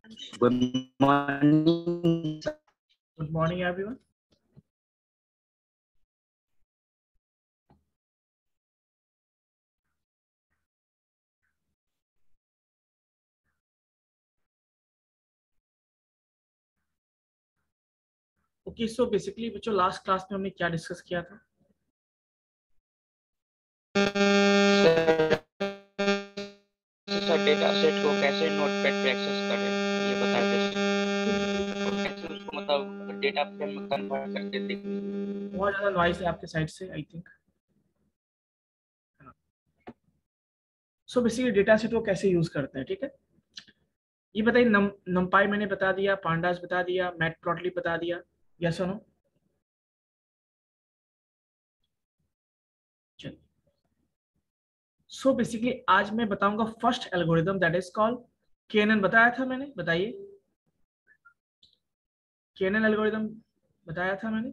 Good morning. Good morning, everyone. Okay, so basically बच्चों last class में हमने क्या डिस्कस किया था? सर डेटा सेट को कैसे नोटपैड पे एक्सेस करें ये बता दें और कैसे उसको मतलब डेटा फ्रेम में कन्वर्ट करके देखें। बहुत ज्यादा नॉइस है आपके साइड से, I think. So basically data set को कैसे यूज करते हैं, ठीक है? ये बताइए, नमपाई मैंने बता दिया, पांडास बता दिया, मैटप्लॉटली बता दिया, यस और नो? चलिए, सो बेसिकली आज मैं बताऊंगा first algorithm that is called KNN. बताया था मैंने, बताइए। केएनएन एल्गोरिदम बताया था मैंने।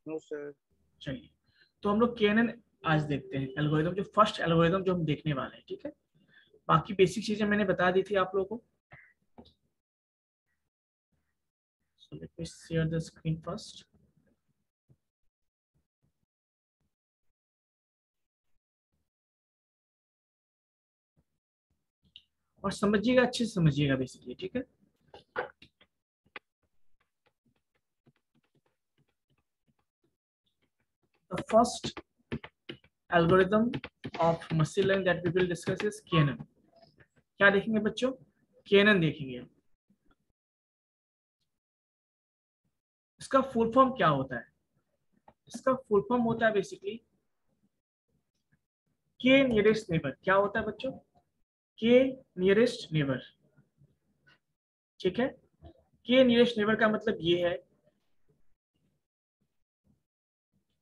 No sir. चलिए, तो हम लोग केएनएन आज देखते हैं एल्गोरिदम, जो फर्स्ट एल्गोरिदम जो हम देखने वाले हैं, ठीक है? बाकी बेसिक चीजें मैंने बता दी थी आप लोगों को। So let me share the screen first. और समझिएगा, अच्छे से समझिएगा बेसिकली, ठीक है? The first algorithm of machine learning that we will discuss is KNN. क्या देखेंगे बच्चों? KNN देखेंगे। इसका फुल फॉर्म क्या होता है? इसका फुल फॉर्म होता है बेसिकली के नियरेस्ट नेबर। क्या होता है बच्चों? के नियरेस्ट नेबर, ठीक है? के नियरेस्ट नेबर का मतलब ये है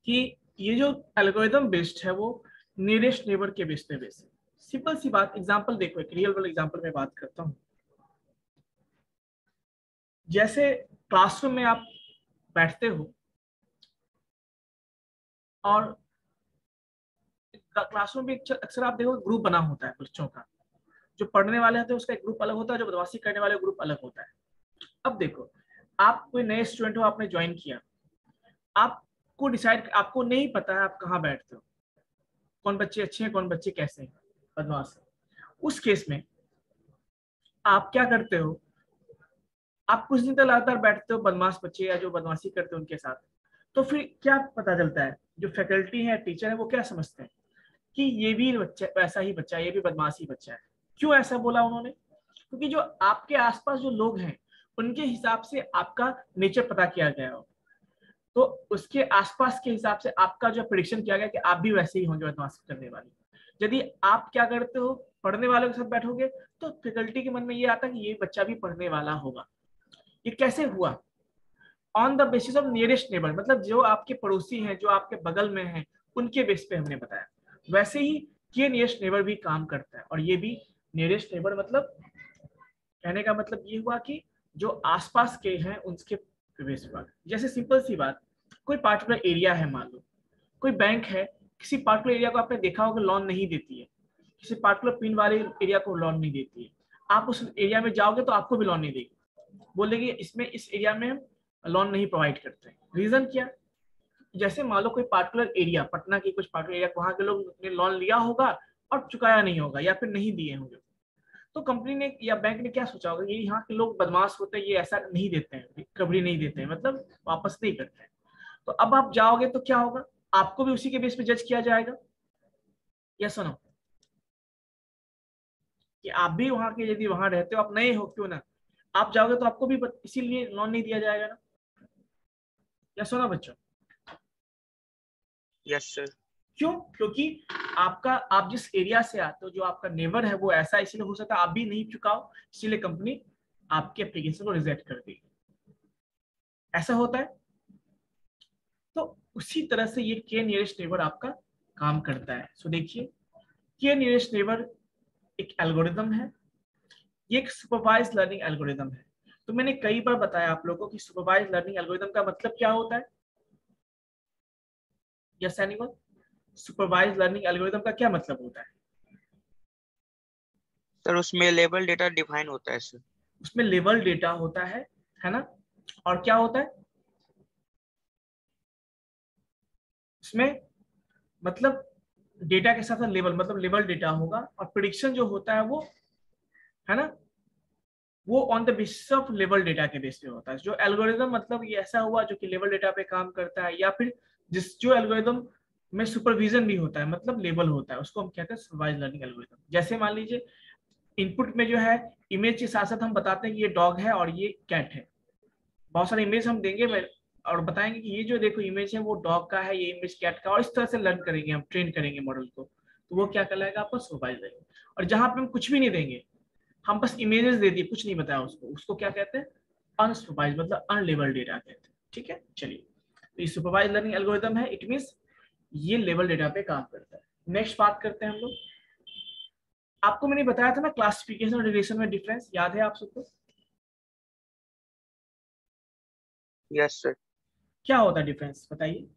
कि ये जो एल्गोरिदम बेस्ड है वो नियरेस्ट नेबर के बेस पे बेस्ड है। सिंपल सी बात, एग्जांपल देखो, एक रियल वर्ल्ड एग्जांपल में बात करता हूँ। जैसे क्लासरूम में आप बैठते हो और क्लासरूम में अक्सर आप देखो ग्रुप बना होता है बच्चों का। जो पढ़ने वाले होते हैं उसका एक ग्रुप अलग होता है, जो बदमाशी करने वाले ग्रुप अलग होता है। अब देखो, आप कोई नए स्टूडेंट हो, आपने ज्वाइन किया, आपको डिसाइड, आपको नहीं पता है आप कहाँ बैठते हो, कौन बच्चे अच्छे हैं, कौन बच्चे कैसे हैं, बदमाश है। उस केस में आप क्या करते हो? आप कुछ दिन तक लगातार बैठते हो बदमाश बच्चे या जो बदमाशी करते हैं उनके साथ। तो फिर क्या पता चलता है? जो फैकल्टी है, टीचर है, वो क्या समझते हैं कि ये भी बच्चा वैसा ही बच्चा है, ये भी बदमाशी बच्चा है। क्यों ऐसा बोला उन्होंने? क्योंकि जो आपके आसपास जो लोग हैं उनके हिसाब से आपका नेचर पता किया गया हो, तो उसके आसपास के हिसाब से आपका जो प्रिडिक्शन किया गया कि आप भी वैसे ही होंगे बदमाशी करने वाले। यदि आप क्या करते हो, पढ़ने वालों के साथ बैठोगे, तो फैकल्टी के मन में ये आता है कि ये बच्चा भी पढ़ने वाला होगा। ये कैसे हुआ? On the basis of nearest neighbour, मतलब जो आपके पड़ोसी हैं, जो आपके बगल में हैं, उनके बेस पे हमने बताया। वैसे ही ये नियरेस्ट नेबर भी काम करता है, और ये भी नियरेस्ट नेबर मतलब, कहने का मतलब ये हुआ कि जो आसपास के हैं उनके बेस पर। जैसे सिंपल सी बात, कोई पार्टिकुलर एरिया है, मान लो कोई बैंक है, किसी पार्टिकुलर एरिया को आपने देखा होगा लोन नहीं देती है, किसी पार्टिकुलर पिन वाले एरिया को लोन नहीं देती है। आप उस एरिया में जाओगे तो आपको भी लोन नहीं देगी, बोलेगी इसमें, इस एरिया में हम लोन नहीं प्रोवाइड करते। रीजन क्या? जैसे मान लो कोई पार्टिकुलर एरिया, पटना की कुछ पार्टिकुलर एरिया, वहां के लोग ने लोन लिया होगा और चुकाया नहीं होगा या फिर नहीं दिए होंगे। तो कंपनी ने या बैंक ने क्या सोचा होगा, ये यहाँ के लोग बदमाश होते हैं, ये ऐसा नहीं देते हैं, रिकवरी नहीं देते हैं, मतलब वापस नहीं करते हैं। तो अब आप जाओगे तो क्या होगा? आपको भी उसी के बेस पे जज किया जाएगा, या सुनो, कि आप भी वहां के, यदि वहां रहते हो, आप नए हो क्यों ना, आप जाओगे तो आपको भी इसीलिए लोन नहीं दिया जाएगा ना, या सुनो बच्चों? Yes sir. क्यों? क्योंकि आपका, आप जिस एरिया से आते हो, जो आपका नेबर है वो ऐसा, इसलिए हो सकता है आप भी नहीं चुकाओ, इसीलिए कंपनी आपके एप्लीकेशन को रिजेक्ट कर देगी। ऐसा होता है। तो उसी तरह से ये के नियरेस्ट नेबर आपका काम करता है। सो देखिए, के नियरेस्ट नेबर एक एल्गोरिदम है, ये एक सुपरवाइज लर्निंग एल्गोरिदम है। तो मैंने कई बार बताया आप लोगों को कि सुपरवाइज लर्निंग एल्गोरिदम का मतलब क्या होता है। Yes anyone? Supervise learning algorithm का क्या मतलब होता है? सर उसमें लेबल डेटा डिफाइन होता है सर। उसमें लेवल डेटा होता है ना, और क्या होता है उसमें, मतलब डेटा के साथ लेवल, मतलब लेवल डेटा होगा, और प्रिडिक्शन जो होता है वो, है ना, वो on the basis of level data के बेस पे होता है। जो एल्गोरिदम, मतलब ये ऐसा हुआ जो कि लेवल डेटा पे काम करता है, या फिर जो एल्गोरिदम में सुपरविजन भी होता है, मतलब लेवल होता है, उसको हम कहते हैं सुपरवाइज लर्निंग एल्गोरिदम। जैसे मान लीजिए इनपुट में जो है इमेज के साथ साथ हम बताते हैं कि ये डॉग है और ये कैट है, बहुत सारे इमेज हम देंगे और बताएंगे कि ये जो देखो इमेज है वो डॉग का है, ये इमेज कैट का, और इस तरह से लर्न करेंगे, हम ट्रेन करेंगे मॉडल को, तो वो क्या कहलाएगा आपका सुपरवाइज लर्निंग। और जहां पे हम कुछ भी नहीं देंगे, हम बस इमेजेस दे दिए, कुछ नहीं बताया उसको, उसको क्या कहते हैं, अनसुपरवाइज, मतलब अनलेबल्ड डेटा कहते हैं। ठीक है, चलिए, तो ये सुपरवाइज लर्निंग एल्गोरिदम है, इट मींस ये लेवल डेटा पे काम करता है। नेक्स्ट बात करते हैं हम लोग, आपको मैंने बताया था ना क्लासिफिकेशन और रिलेशन में डिफरेंस, याद है आप सबको? Yes sir. क्या होता है डिफरेंस, बताइए।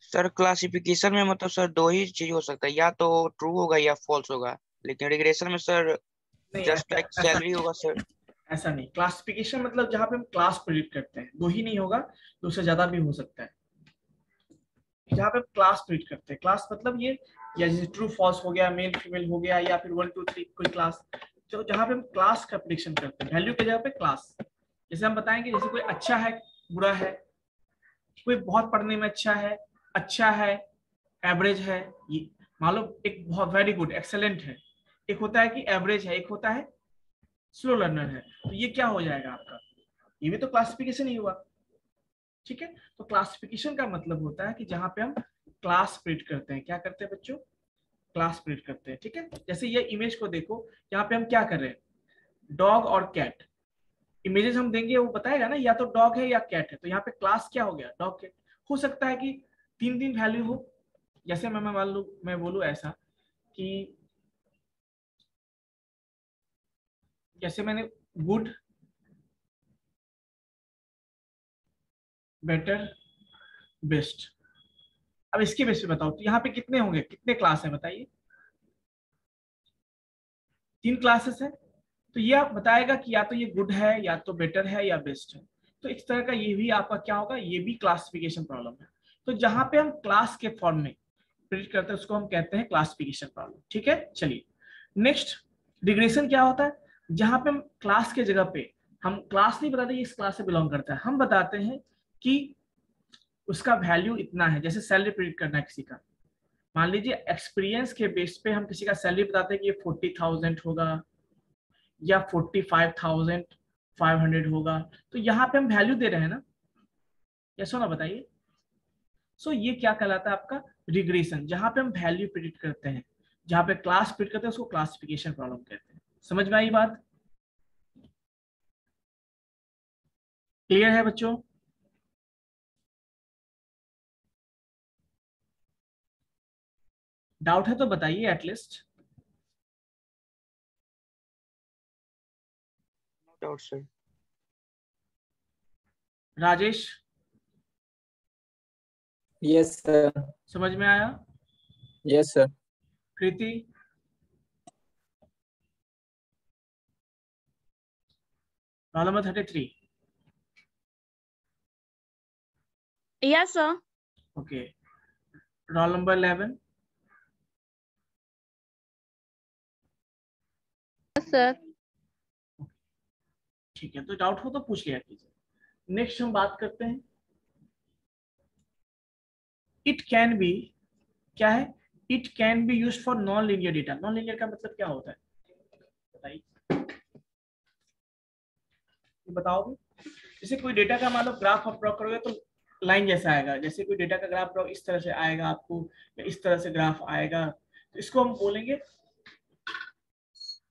सर क्लासिफिकेशन में मतलब सर दो ही चीज हो सकता है, या तो ट्रू होगा या फॉल्स होगा, लेकिन रिग्रेशन में सर नहीं, जस्ट ऐसा लाइक ऐसा सैलरी होगा सर। ऐसा नहीं, क्लासिफिकेशन मतलब जहां पे हम क्लास प्रिडिक्ट करते हैं, दो ही नहीं होगा, दो से ज्यादा भी हो सकता है। जहाँ पे हम क्लास प्रिडिक्ट करते हैं, क्लास मतलब ये, या जैसे ट्रू फॉल्स हो गया, मेल फीमेल हो गया, या फिर 1 2 3 कोई क्लास, तो जहाँ पे हम क्लास का प्रिडिक्शन करते हैं, वैल्यू के जगह पे क्लास। जैसे हम बताएंगे, जैसे कोई अच्छा है, बुरा है, कोई बहुत पढ़ने में अच्छा है, एवरेज है, ये मान लो एक बहुत वेरी गुड एक्सेलेंट है, एक होता है कि एवरेज है, एक होता है स्लो लर्नर है, तो ये क्या हो जाएगा आपका, ये भी तो क्लासिफिकेशन ही हुआ। ठीक है, तो क्लासिफिकेशन का मतलब होता है कि जहां पे हम क्लास स्प्लिट करते हैं, क्या करते हैं बच्चों, क्लास स्प्लिट करते हैं। ठीक है, जैसे ये इमेज को देखो, यहाँ पे हम क्या कर रहे हैं, डॉग और कैट, इमेजेस हम देंगे वो बताएगा ना, या तो डॉग है या कैट है, तो यहाँ पे क्लास क्या हो गया, डॉग कैट। हो सकता है कि तीन तीन वैल्यू हो, जैसे मैं मान लू, मैं बोलूँ ऐसा कि जैसे मैंने गुड, बेटर, बेस्ट, अब इसके बेस पे बताओ, तो यहाँ पे कितने होंगे, कितने क्लास है बताइए, 3 क्लासेस है, तो ये आप बताएगा कि या तो ये गुड है, या तो बेटर है, या बेस्ट है। तो इस तरह का ये भी आपका क्या होगा, ये भी क्लासिफिकेशन प्रॉब्लम है। तो जहां पे हम क्लास के फॉर्म में प्रिडिक्ट करते हैं उसको हम कहते हैं क्लासिफिकेशन प्रॉब्लम। ठीक है, चलिए नेक्स्ट, रिग्रेशन क्या होता है, जहां पे हम क्लास के जगह पे हम क्लास नहीं बताते इस क्लास से बिलोंग करता है, हम बताते हैं कि उसका वैल्यू इतना है, जैसे सैलरी प्रिडिक्ट करना है किसी का, मान लीजिए एक्सपीरियंस के बेस पे हम किसी का सैलरी बताते हैं कि ये 40,000 होगा या 45,500 होगा, तो यहाँ पे हम वैल्यू दे रहे हैं ना, यस ना, बताइए। सो ये क्या कहलाता है आपका, रिग्रेशन, जहां पे हम वैल्यू प्रिडिक्ट करते हैं, जहां पे क्लास प्रिडिक्ट करते हैं उसको क्लासिफिकेशन प्रॉब्लम कहते हैं। समझ में आई बात, क्लियर है बच्चों? डाउट है तो बताइए at least. No doubt sir. Rajesh, yes sir. समझ में आया? Yes sir. Kriti, roll number 33, Yes, sir. Okay, roll number 11, Yes, sir. ठीक है, तो डाउट हो तो पूछ लिया कीजिए। नेक्स्ट हम बात करते हैं, इट कैन बी, क्या है, it can be use for non linear data. Non linear का मतलब क्या होता है, बताइए, ये बताओगे। जैसे कोई डेटा का मान लो ग्राफ आप ड्रॉ करोगे तो लाइन जैसा आएगा, जैसे कोई डेटा का ग्राफ ड्रॉ इस तरह से आएगा आपको, या इस तरह से ग्राफ आएगा, तो इसको हम बोलेंगे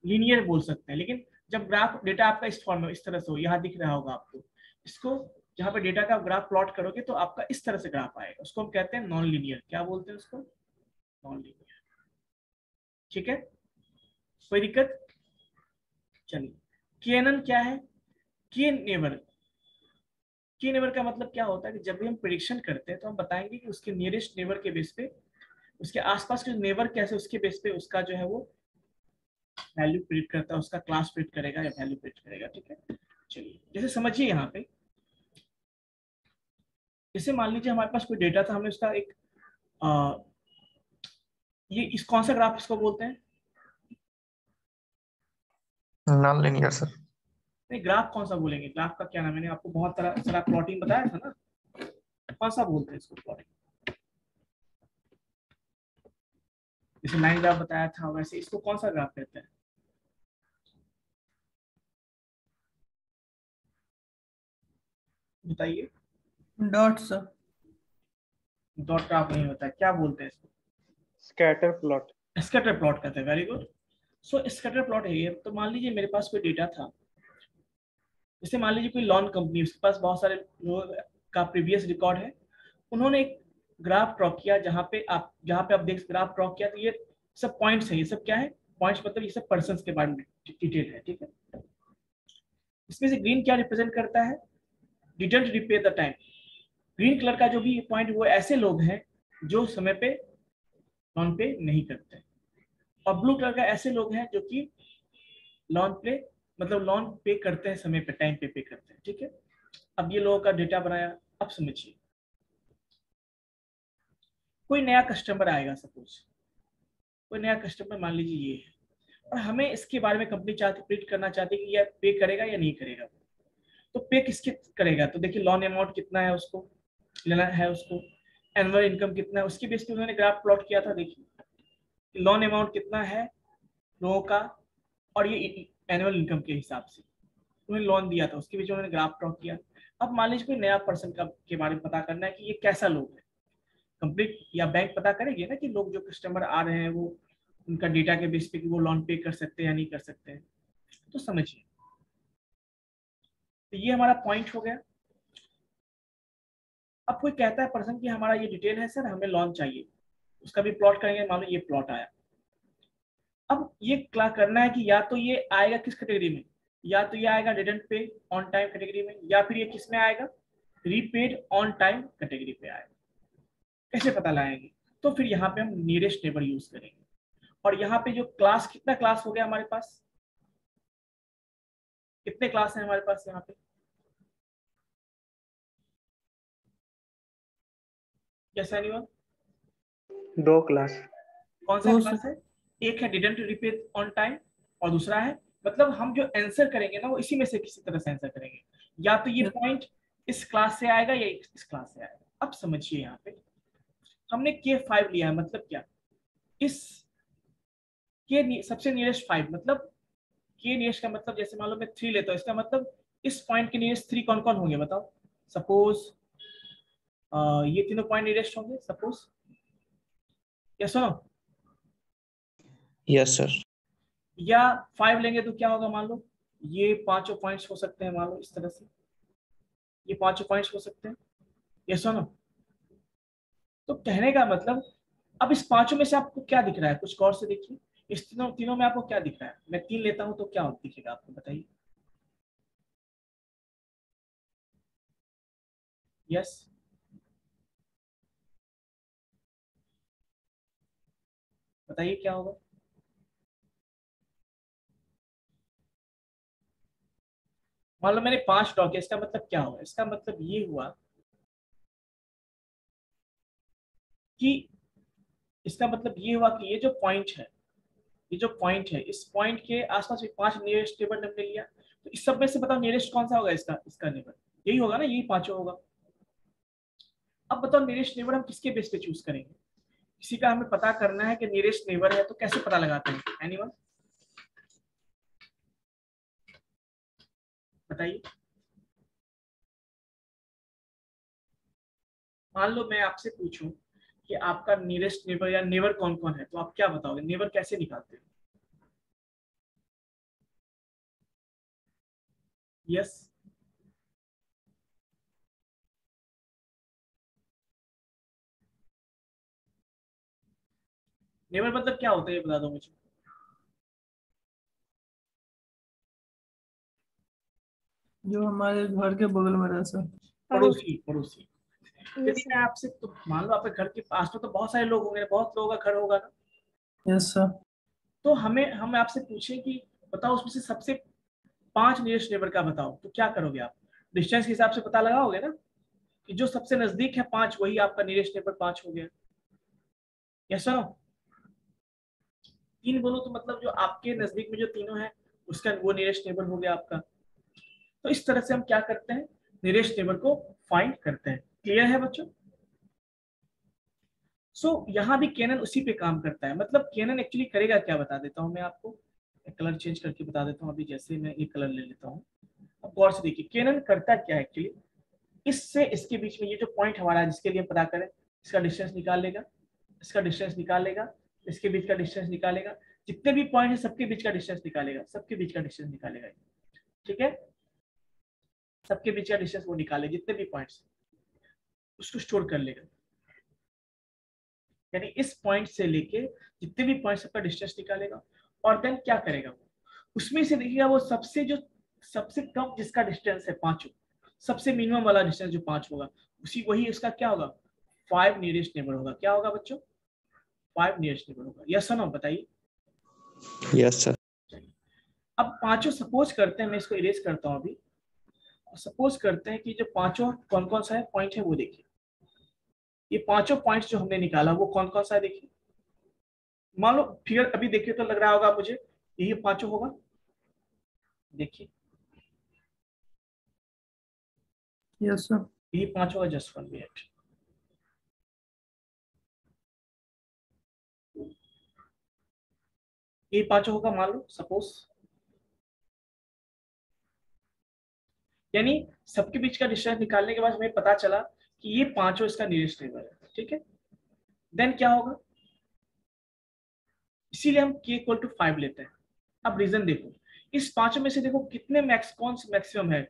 लीनियर बोल सकते हैं। लेकिन जब ग्राफ डेटा आपका इस फॉर्म में इस तरह से हो, यहाँ दिख रहा होगा आपको, इसको जहाँ पे डेटा का ग्राफ प्लॉट करोगे तो आपका इस तरह से ग्राफ आएगा, उसको हम कहते हैं नॉन लीनियर। क्या बोलते हैं उसको, नॉन लीनियर। ठीक है, कोई दिक्कत? चलिए, केएनएन क्या है, के नेबर, की नेबर का मतलब क्या होता है कि जब भी हम प्रिडिक्शन करते हैं तो हम बताएंगे कि उसके नियरेस्ट नेबर के बेस पे उसके आसपास के नेबर कैसे, उसके बेस पे उसका जो है वो वैल्यू प्रिंट करता है, उसका क्लास प्रिंट करेगा या वैल्यू प्रिंट करेगा। ठीक है, चलिए जैसे समझिए यहाँ पे, जैसे मान लीजिए हमारे पास कोई डेटा था, हमने उसका एक ये इस कौन सा ग्राफ इसको बोलते हैं? Non linear sir. नहीं, ग्राफ कौन सा बोलेंगे? ग्राफ का क्या नाम है? मैंने आपको बहुत तरह सारा प्लॉटिंग बताया था ना, कौन सा बोलते हैं इसको प्लॉटिंग? जैसे लाइन ग्राफ बताया था, वैसे इसको कौन सा ग्राफ कहते हैं? बताइए। Dot sir. डॉट ग्राफ नहीं होता है, क्या बोलते हैं इसको? Scatter plot. स्कैटर प्लॉट कहते हैं। Very good. So scatter plot है ये। तो मान लीजिए मेरे पास कोई डेटा था, जैसे मान लीजिए कोई लॉन कंपनी, उसके पास बहुत सारे लोगों का प्रीवियस रिकॉर्ड है, उन्होंने एक ग्राफ ड्रॉ किया, जहाँ पे आप देख, ग्राफ ड्रॉ किया तो ये सब पॉइंट्स है। ये सब क्या है? पॉइंट्स, मतलब ये सब पर्सन के बारे में डिटेल है। ठीक है, इसमें से ग्रीन क्या रिप्रेजेंट करता है? Didn't repay the time. Green colour का जो भी पॉइंट, वो ऐसे लोग हैं जो समय पे लोन पे नहीं करते, और ब्लू कलर का ऐसे लोग हैं जो कि लोन पे, मतलब लोन पे करते हैं, समय पे, टाइम पे करते हैं। ठीक है, अब ये लोगों का डेटा बनाया। अब समझिए, कोई नया कस्टमर आएगा, सपोज कोई नया कस्टमर मान लीजिए ये है, और हमें इसके बारे में कंपनी प्रिंट करना चाहती है कि यह पे करेगा या नहीं करेगा। तो पे किसके करेगा? तो देखिए लोन अमाउंट कितना है उसको लेना है, उसको एनुअल इनकम कितना है, उसके बेस पे उन्होंने ग्राफ प्लॉट किया था। देखिए लोन अमाउंट कितना है लोगों का, और ये एनुअल इनकम के हिसाब से उन्होंने लोन दिया था, उसके बीच में उन्होंने ग्राफ प्लॉट किया। अब मान लीजिए कोई नया पर्सन का के बारे में पता करना है कि ये कैसा लोग है, कंप्लीट या बैंक पता करेगी ना कि लोग जो कस्टमर आ रहे हैं वो उनका डेटा के बेस पे कि वो लोन पे कर सकते हैं या नहीं कर सकते हैं। तो समझिए, तो ये हमारा पॉइंट हो गया। अब कोई कहता है पर्सन कि हमारा ये डिटेल है सर, हमें लोन चाहिए, उसका भी प्लॉट करेंगे। मान लो ये प्लॉट आया। अब ये क्या करना है कि या तो ये आएगा किस कैटेगरी में, या तो ये आएगा डिडंट पे ऑन टाइम कैटेगरी में, या फिर ये किस में आएगा? रीपेड ऑन टाइम कैटेगरी पे आएगा। कैसे पता लगाएंगे? तो फिर यहाँ पे हम नियरेस्ट नेबर यूज करेंगे। और यहाँ पे जो क्लास, कितना क्लास हो गया हमारे पास? कितने क्लास हैं हमारे पास यहाँ पे? Yes anyone? 2 क्लास। कौन सा दो क्लास है? एक है डिडंट रिपे ऑन टाइम, और दूसरा है, मतलब हम जो आंसर करेंगे ना वो इसी में से किसी तरह से आंसर करेंगे, या तो ये पॉइंट इस क्लास से आएगा या इस क्लास से आएगा। अब समझिए, यहाँ पे हमने K5 लिया है, मतलब क्या? इस के सबसे नियरेस्ट 5, मतलब के नियरेस्ट का मतलब, जैसे मान लो मैं 3 लेता हूँ, इसका मतलब इस पॉइंट के नियरेस्ट 3 कौन कौन होंगे बताओ? सपोज ये तीनों पॉइंट नियरेस्ट होंगे, सपोज। या सुनो, यस सर। या 5 लेंगे तो क्या होगा? मान लो ये पांचों पॉइंट्स हो सकते हैं, मान लो इस तरह से ये पांचों पॉइंट्स हो सकते हैं। ये सुनो, तो कहने का मतलब, अब इस पांचों में से आपको क्या दिख रहा है? कुछ गौर से देखिए, इस तीनों तीनों में आपको क्या दिख रहा है? मैं 3 लेता हूं तो क्या दिखेगा आपको, बताइए। यस, बताइए क्या होगा? मान लो मैंने 5 ड्रॉ किया, इसका मतलब क्या हुआ? इसका मतलब ये हुआ कि, इसका मतलब ये हुआ कि ये जो पॉइंट है, ये जो पॉइंट है, इस पॉइंट के आसपास भी 5 नियरेस्ट नेबर हमने लिया। तो इस सब में से बताओ नियरेस्ट कौन सा होगा? इसका इसका नेबर यही होगा ना, यही पांचों होगा। अब बताओ नियरेस्ट नेबर हम किसके बेस पे चूज करेंगे? किसी का हमें पता करना है कि नियरेस्ट नेबर है, तो कैसे पता लगाते हैं? एनीवन बताइए। मान लो मैं आपसे पूछूं कि आपका नियरेस्ट नेबर या नेबर कौन कौन है, तो आप क्या बताओगे? नेबर कैसे निकालते हो? यस, नेबर मतलब क्या होता है ये बता दो मुझे। जो हमारे घर के बगल में रहे सर। पड़ोसी, पड़ोसी। यदि मैं आपसे, तो मान लो आपके घर के पास में तो बहुत सारे लोग होंगे, बहुत लोगों का घर होगा ना। Yes sir. तो हम आपसे पूछें कि बताओ उसमें से सबसे 5 नियरेस्ट नेबर का बताओ, तो क्या करोगे आप? डिस्टेंस के हिसाब से पता लगाओगे ना कि जो सबसे नजदीक है 5 वही आपका नियरेस्ट नेबर 5 हो गया। Yes sir. 3 बोलो तो मतलब जो आपके नजदीक में जो तीनों है उसका वो नियरेस्ट नेबर हो गया आपका। तो इस तरह से हम क्या करते हैं, नियरेस्ट नेबर को फाइंड करते हैं। क्लियर है बच्चों? यहाँ भी केनन उसी पे काम करता है। मतलब केनन एक्चुअली करेगा क्या, बता देता हूँ मैं आपको। एक कलर चेंज करके बता देता हूँ। अभी जैसे मैं ये कलर ले लेता हूँ, अब गौर से देखिए केनन करता क्या है एक्चुअली। इससे इसके बीच में ये जो पॉइंट हमारा है जिसके लिए पता करें, इसका डिस्टेंस निकाल लेगा, इसका डिस्टेंस निकाल लेगा, इसके बीच का डिस्टेंस निकालेगा, जितने भी पॉइंट है सबके बीच का डिस्टेंस निकालेगा, सबके बीच का डिस्टेंस निकालेगा। ठीक है, सबके बीच का डिस्टेंस वो निकाले, जितने भी पॉइंट्स उसको स्टोर कर लेगा। यानी इस पॉइंट से लेके जितने भी पॉइंट सबका डिस्टेंस निकालेगा, और देन क्या करेगा वो, उसमें से देखिएगा वो सबसे कम जिसका डिस्टेंस है 5, सबसे मिनिमम वाला डिस्टेंस जो 5 होगा वही उसका क्या होगा, 5 नियरेस्ट नेबर होगा। क्या होगा बच्चों? 5 नियरेस्ट नेबर होगा। यस सर नो बताइए। Yes sir. अब पांचों सपोज करते हैं, मैं इसको इरेज करता हूं अभी। सपोज करते हैं कि जो पांचों कौन कौन सा है पॉइंट है वो देखिए। ये पांचों पॉइंट्स जो हमने निकाला वो कौन कौन सा है देखिए। मान लो फिगर अभी देखिए तो लग रहा होगा मुझे यही पांचों होगा। देखिए यस सर। यही 5 होगा। Just 1 minute. यही 5 होगा मान लो सपोज। यानी सबके बीच का डिस्टेंस निकालने के बाद हमें पता चला कि ये 5 इसका नियरेस्ट नेबर है। ठीक है, देन क्या होगा, इसीलिए हम k इक्वल टू 5 लेते हैं। अब रीजन देखो, इस पांचों में से देखो कितने कौन सा मैक्सिमम है,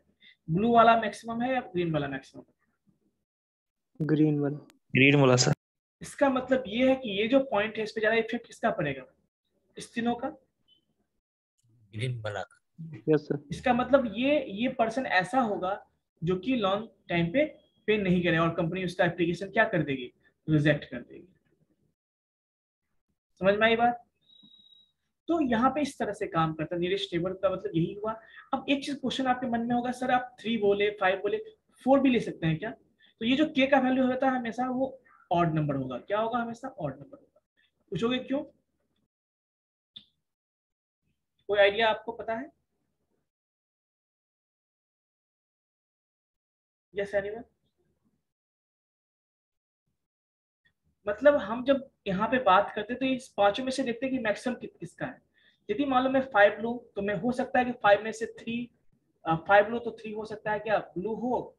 ब्लू वाला मैक्सिमम है या ग्रीन वाला मैक्सिमम है? ग्रीन वाला। ग्रीन बोला सर। इसका मतलब ये है कि ये जो पॉइंट है इस पे ज्यादा इफेक्ट किसका पड़ेगा, इस तीनों का। ग्रीन वाला। Yes sir. इसका मतलब ये पर्सन ऐसा होगा जो कि लॉन्ग टाइम पे नहीं करे, और कंपनी उसका एप्लीकेशन क्या कर देगी, रिजेक्ट कर देगी। समझ में आई बात? तो यहाँ पे इस तरह से काम करता है नियरेस्ट नेबर का, मतलब यही हुआ। अब एक चीज क्वेश्चन आपके मन में होगा, सर आप 3 बोले, 5 बोले, 4 भी ले सकते हैं क्या? तो ये जो k का वैल्यू होता है हमेशा वो ऑड नंबर होगा। क्या होगा? हमेशा ऑड नंबर होगा। पूछोगे क्यों? कोई आइडिया आपको पता है? Yes anyone? मतलब हम जब यहाँ पे बात करते तो इस पांचों में से देखते हैं कि मैक्सिमम किसका है। यदि मान लो मैं 5 लूं तो मैं हो सकता है कि 5 में से 5 लूं तो 3 हो सकता है क्या, ब्लू हो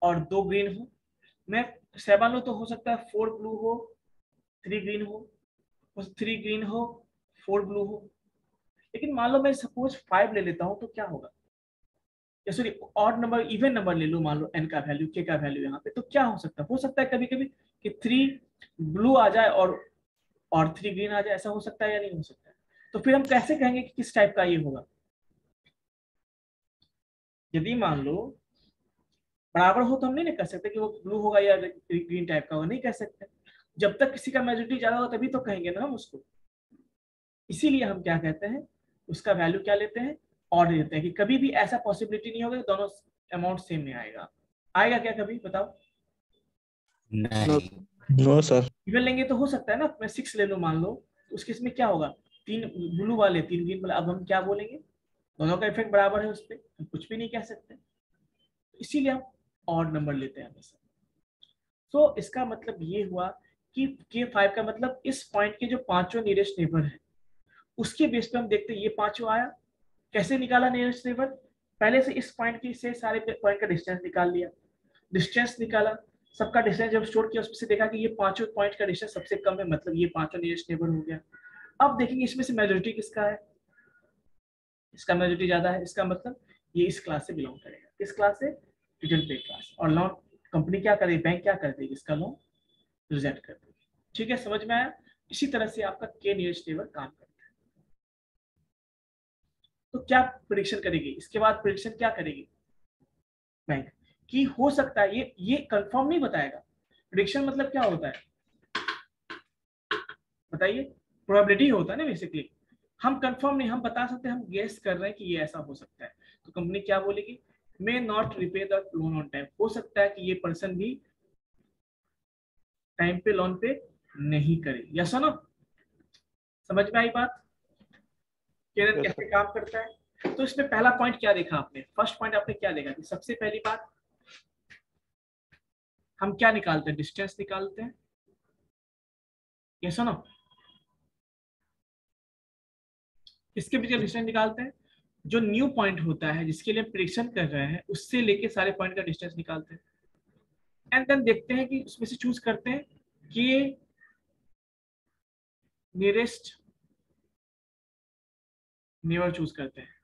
और 2 ग्रीन हो। मैं 7 लूं तो हो सकता है 4 ब्लू हो, 3 ग्रीन हो, 3 ग्रीन हो, 4 ब्लू हो। लेकिन मान लो मैं सपोज 5 ले लेता हूं तो क्या होगा, या sorry odd number, even number ले लो, मान लो n का वैल्यू, k का वैल्यू यहाँ पे, तो क्या हो सकता है कभी कभी कि 3 ब्लू आ जाए और 3 ग्रीन आ जाए। ऐसा हो सकता है या नहीं हो सकता है? तो फिर हम कैसे कहेंगे कि किस टाइप का ये होगा? यदि मान लो बराबर हो तो हम नहीं ना कह सकते कि वो ब्लू होगा या ग्रीन टाइप का होगा, नहीं कह सकते। जब तक किसी का मेजोरिटी ज्यादा हो तभी तो कहेंगे ना हम उसको। इसीलिए हम क्या कहते हैं, उसका वैल्यू क्या लेते हैं, ऑड लेते हैं। कि कभी भी ऐसा पॉसिबिलिटी नहीं होगा कि दोनों अमाउंट सेम में आएगा। आएगा क्या कभी, बताओ? नहीं। No sir. इवन लेंगे तो हो सकता है ना, मैं 6 ले लूं मान लो, तो उस केस में क्या होगा, 3 ब्लू वाले 3 ग्रीन वाले। अब हम क्या बोलेंगे, दोनों का इफेक्ट बराबर है उस पर, हम कुछ भी नहीं कह सकते। इसीलिए हम ऑड नंबर लेते हैं हमेशा। तो इसका मतलब ये हुआ कि K5 का मतलब इस पॉइंट के जो पांचों नियरेस्ट नेबर है उसके बेस पे हम देखते हैं ये पांचों आया। कैसे निकाला नियरेस्ट नेबर, पहले से इस पॉइंट की से सारे पॉइंट का डिस्टेंस निकाल लिया, डिस्टेंस निकाला, सबका डिस्टेंस जब स्टोर किया उसमें से देखा कि ये पांचों पॉइंट का डिस्टेंस सबसे कम है, मतलब ये पांचों नियरेस्ट नेबर हो गया। अब देखेंगे इसमें से मेजॉरिटी किसका है, इसका मेजॉरिटी ज्यादा है, इसका मतलब ये इस क्लास से बिलोंग करेगा। किस क्लास से? रिटेल पे क्लास। और लोन कंपनी क्या करेगी, बैंक क्या कर देगी, इसका लोन रिजेक्ट कर देगी। ठीक है, समझ में आया? इसी तरह से आपका के नियरेस्ट नेबर काम करता है। तो क्या प्रेडिक्शन करेगी, इसके बाद प्रेडिक्शन क्या करेगी बैंक, कि हो सकता है, ये कंफर्म नहीं बताएगा। प्रेडिक्शन मतलब क्या होता है बताइए, प्रोबेबिलिटी होता है ना बेसिकली। हम कंफर्म नहीं, हम बता सकते हैं, हम गेस कर रहे हैं कि ये ऐसा हो सकता है। तो कंपनी क्या बोलेगी, may not repay the loan on time, हो सकता है कि ये पर्सन भी टाइम पे लोन पे नहीं करे। या सुनो, समझ में आई बात केरन कैसे काम करता है। तो इसमें पहला पॉइंट क्या देखा आपने, फर्स्ट पॉइंट आपने क्या देखा कि सबसे पहली बात हम क्या निकालते हैं, डिस्टेंस निकालते हैं। ये सुनो, इसके पीछे डिस्टेंस निकालते हैं, जो न्यू पॉइंट होता है जिसके लिए प्रेडिक्शन कर रहे हैं उससे लेके सारे पॉइंट का डिस्टेंस निकालते हैं। एंड देन देखते हैं कि उसमें से चूज करते हैं कि नियरेस्ट नेबर चूज करते हैं।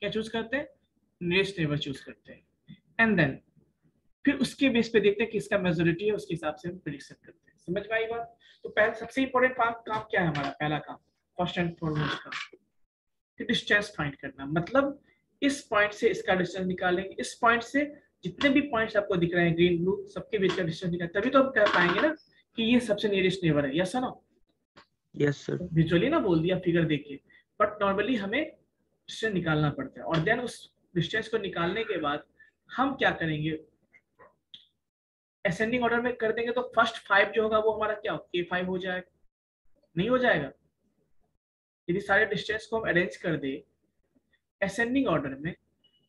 क्या चूज करते हैं, नियरेस्ट नेबर चूज करते हैं। एंड देन फिर उसके बेस पे देखते हैं कि इसका मेजोरिटी है, उसके हिसाब से हम प्रेडिक्शन करते हैं। समझ में आई बात। तो पहले सबसे इंपॉर्टेंट काम क्या है हमारा, पहला काम फर्स्ट एंड फॉरमोस्ट का डिस्टेंस फाइंड करना। मतलब इस पॉइंट से इसका डिस्टेंस निकालेंगे, इस पॉइंट से जितने भी पॉइंट्स आपको दिख रहे हैं ग्रीन ब्लू, सबके बीच का डिस्टेंस निकालेंगे, तभी तो हम कह पाएंगे ना कि ये सबसे नियरेस्ट नेबर है। Yes no, yes sir. Visually ना बोल दिया फिगर देख के, बट नॉर्मली हमें डिस्टेंस निकालना पड़ता है। और देन उस डिस्टेंस को निकालने के बाद हम क्या करेंगे, असेंडिंग ऑर्डर में कर देंगे। तो फर्स्ट 5 जो होगा वो हमारा क्या K5 हो जाएगा, नहीं हो जाएगा। यदि सारे डिस्टेंस को हम अरेंज कर दे असेंडिंग ऑर्डर में,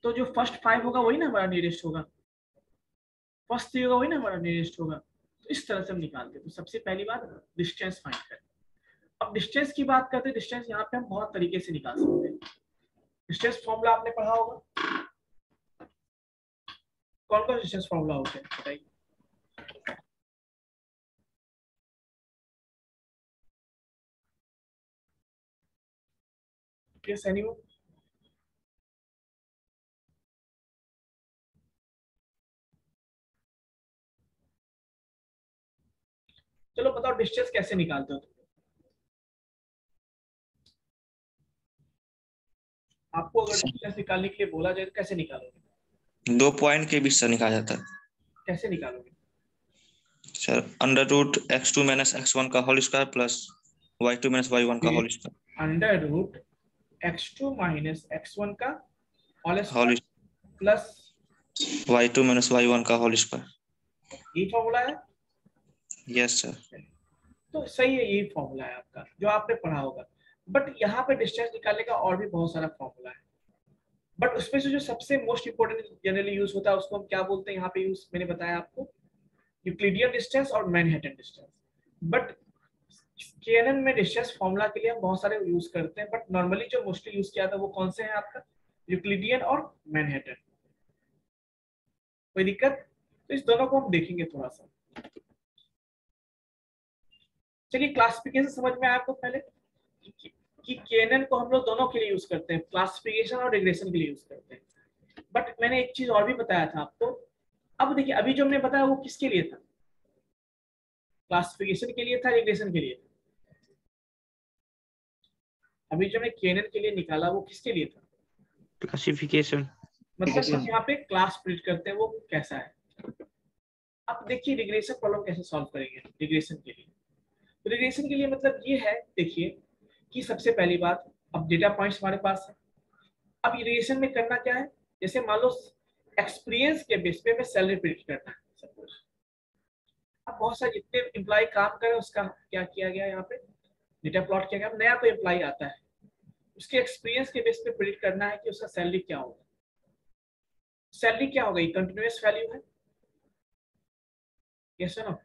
तो जो फर्स्ट 5 होगा वही ना हमारा नियरेस्ट होगा, फर्स्ट 3 होगा वही ना हमारा नियरेस्ट होगा। तो इस तरह से हम निकालते हैं। तो सबसे पहली बात डिस्टेंस फाइंड करें। अब डिस्टेंस की बात करते हैं, डिस्टेंस यहाँ पे हम बहुत तरीके से निकाल सकते हैं। डिस्टेंस फॉर्मूला आपने पढ़ा होगा, कौन कौन डिस्टेंस फॉर्मूला होते हैं बताइए। Yes, anyone? चलो बताओ डिस्टेंस कैसे निकालते हो तुम? आपको अगर डिस्टेंस निकालने के लिए बोला जाए तो कैसे निकालोगे? 2 पॉइंट के बीच से निकाला जाता है कैसे निकालोगे sir. Under root x2 minus x1 का whole square plus y2 minus y1 का whole square. Under root x2 minus x1 का whole whole square plus y2 minus y1 का होल स्क्वायर। ये फॉर्मूला है। Yes sir. तो सही है, यही फॉर्मूला है आपका जो आपने पढ़ा होगा। बट यहाँ पे डिस्टेंस निकालने का और भी बहुत सारा फॉर्मूला है, बट उसमें से जो सबसे मोस्ट इंपोर्टेंट जनरली यूज होता है उसको हम क्या बोलते हैं यहाँ पे यूज, मैंने बताया आपको, यूक्लिडियन डिस्टेंस और मैनहट्टन डिस्टेंस। बट केएनएन में डिस्टेंस फॉर्मूला के लिए हम बहुत सारे यूज करते हैं, बट नॉर्मली जो मोस्टली यूज किया था वो कौन से हैं आपका, यूक्लिडियन और मैनहट्टन। कोई दिक्कत? तो इस दोनों को हम देखेंगे थोड़ा सा। चलिए क्लासिफिकेशन समझ में आया आपको पहले कि केएनएन को हम लोग दोनों के लिए यूज करते हैं, क्लासिफिकेशन और रिग्रेशन के लिए यूज करते हैं। बट मैंने एक चीज और भी बताया था आपको। अब देखिए अभी जो हमने बताया वो किसके लिए था, क्लासिफिकेशन के लिए था, रिग्रेशन के लिए था। अभी जो हमने केएनएन के लिए निकाला वो किसके लिए था, क्लासिफिकेशन। मतलब हम यहाँ पे क्लास स्प्लिट करते हैं वो कैसा है। अब देखिए रिग्रेशन प्रॉब्लम कैसे सॉल्व करेंगे रिग्रेशन के लिए। तो रिग्रेशन के लिए मतलब ये है, देखिए कि सबसे पहली बात अब डेटा पॉइंट्स हमारे पास है। अब रिग्रेशन में करना क्या है, जैसे मान लो एक्सपीरियंस के बेस पे हमें सैलरी प्रिडिक्ट करना है सपोज। अब बहुत सारे जितने एम्प्लॉय काम कर रहे हैं उसका क्या किया गया, यहाँ पे डेटा प्लॉट किया गया। नया कोई एम्प्लॉय आता है, उसके एक्सपीरियंस के बेस पे प्रिडिक्ट करना है कि उसका सैलरी क्या होगा। सैलरी क्या होगा, ये कंटिन्यूअस वैल्यू है, यस और नो?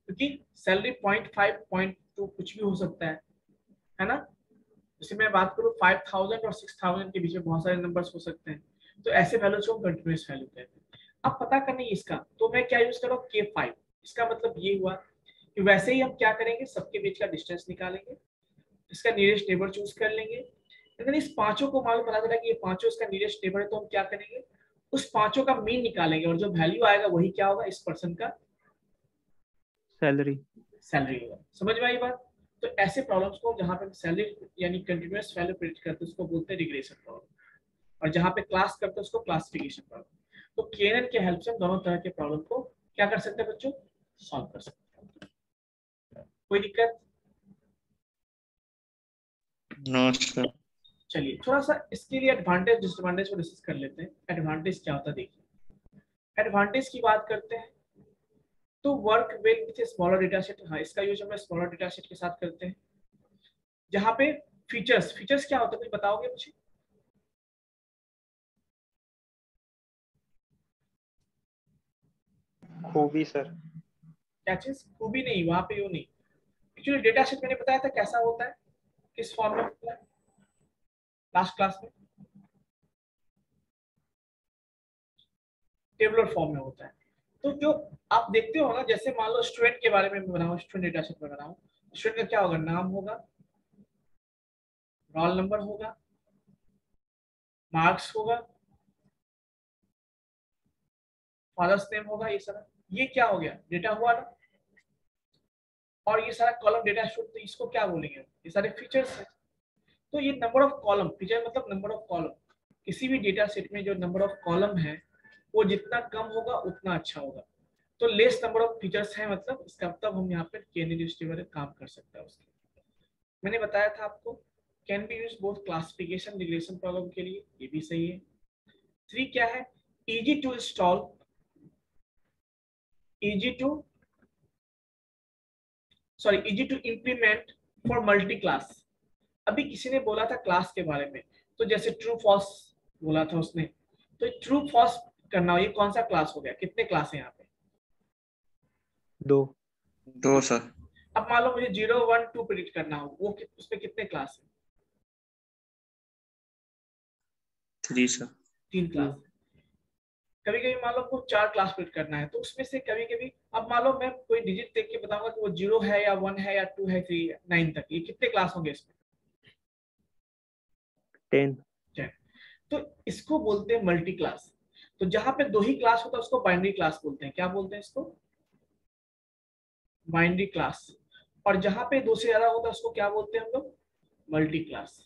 क्योंकि सैलरी 0.5 0.2 कुछ भी हो सकता है ना। जैसे मैं बात करूँ 5000 और 6000 के बीच में बहुत सारे नंबर्स हो सकते हैं, तो ऐसे वैल्यूज को कंटिन्यूअस वैल्यू कहते हैं। अब पता करना है इसका, तो मैं क्या यूज कर रहा हूँ K5। इसका मतलब ये हुआ कि वैसे ही हम क्या करेंगे, सबके बीच का डिस्टेंस निकालेंगे, इसका नियरेस्ट नेबर चूज कर लेंगे। अगर इस पांचों को मालूम पता चला कि ये पांचों इसका नियरेस्ट नेबर है, तो हम क्या करेंगे, उस पांचों का मीन निकालेंगे और जो वैल्यू आएगा वही क्या होगा, इस पर्सन का सैलरी। सैलरी होगा। समझ में आई बात? तो ऐसे प्रॉब्लम्स को जहाँ पे सैलरी यानी कंटिन्यूअस वैल्यू प्रिडिक्ट करते हैं उसको बोलते हैं रिग्रेशन प्रॉब्लम, और जहाँ पे क्लास करते हैं उसको क्लासिफिकेशन प्रॉब्लम। तो केएनएन के हेल्प से हम दोनों तरह के प्रॉब्लम को क्या कर सकते हैं बच्चों, सॉल्व कर सकते हैं। कोई दिक्कत? No sir. चलिए थोड़ा सा इसके लिए एडवांटेज डिसएडवांटेज को डिस्कस कर लेते हैं। एडवांटेज क्या होता है देखिए, एडवांटेज की बात करते हैं तो work with with smaller data set. हाँ, इसका यूज हम स्मॉलर डेटा सेट के साथ करते हैं। जहाँ पे फीचर्स क्या होता है कुछ बताओगे मुझे? खूबी सर। क्या चीज? खूबी नहीं, वहां पे वो नहीं। एक्चुअली डेटा सेट मैंने बताया था कैसा होता है, किस फॉर्म में होता है लास्ट क्लास में, टेबुलर फॉर्म में होता है। तो जो आप देखते हो ना, जैसे मान लो स्टूडेंट के बारे में बनाऊं, स्टूडेंट डेटा सेट में बनाऊं, स्टूडेंट का क्या होगा, नाम होगा, रोल नंबर होगा, मार्क्स होगा, फादर्स नेम होगा, ये सारा, ये क्या हो गया, डेटा हुआ ना। और ये सारा कॉलम डेटा स्टूडेंट, तो इसको क्या बोलेंगे, ये सारे फीचर्स है। तो ये नंबर ऑफ कॉलम, फीचर मतलब नंबर ऑफ कॉलम। किसी भी डेटा सेट में जो नंबर ऑफ कॉलम है वो जितना कम होगा उतना अच्छा होगा। तो लेस नंबर ऑफ फीचर्स है, मतलब इसका मतलब हम यहाँ पे कैन काम कर सकते हैं उसके। मैंने बताया था आपको can be use both classification regression problem के लिए, ये भी सही है। 3 क्या है, easy to install, easy to implement for multi class. अभी किसी ने बोला था क्लास के बारे में, तो जैसे ट्रू फॉल्स बोला था उसने, तो ट्रू फॉल्स करना हो, ये कौन सा क्लास हो गया, कितने क्लास है यहाँ पे, 2 सर। अब मान लो मुझे 0 1 2 प्रिडिक्ट करना हो, वो उसमें कितने क्लास है, 3 सर। 3 क्लास। कभी कभी मान लो को 4 क्लास प्रिडिक्ट करना है, तो उसमें से कभी कभी, अब मान लो मैं कोई डिजिट देख के बताऊंगा कि वो 0 है या 1 है या 2 है 3 है 9 तक, ये कितने क्लास होंगे इसमें, 10। तो इसको बोलते हैं मल्टी क्लास। तो जहां पे 2 ही क्लास होता है उसको बाइनरी क्लास बोलते हैं, क्या बोलते हैं इसको, बाइनरी क्लास। और जहां पे 2 से ज्यादा होता है उसको क्या बोलते हैं हम लोग, मल्टी क्लास।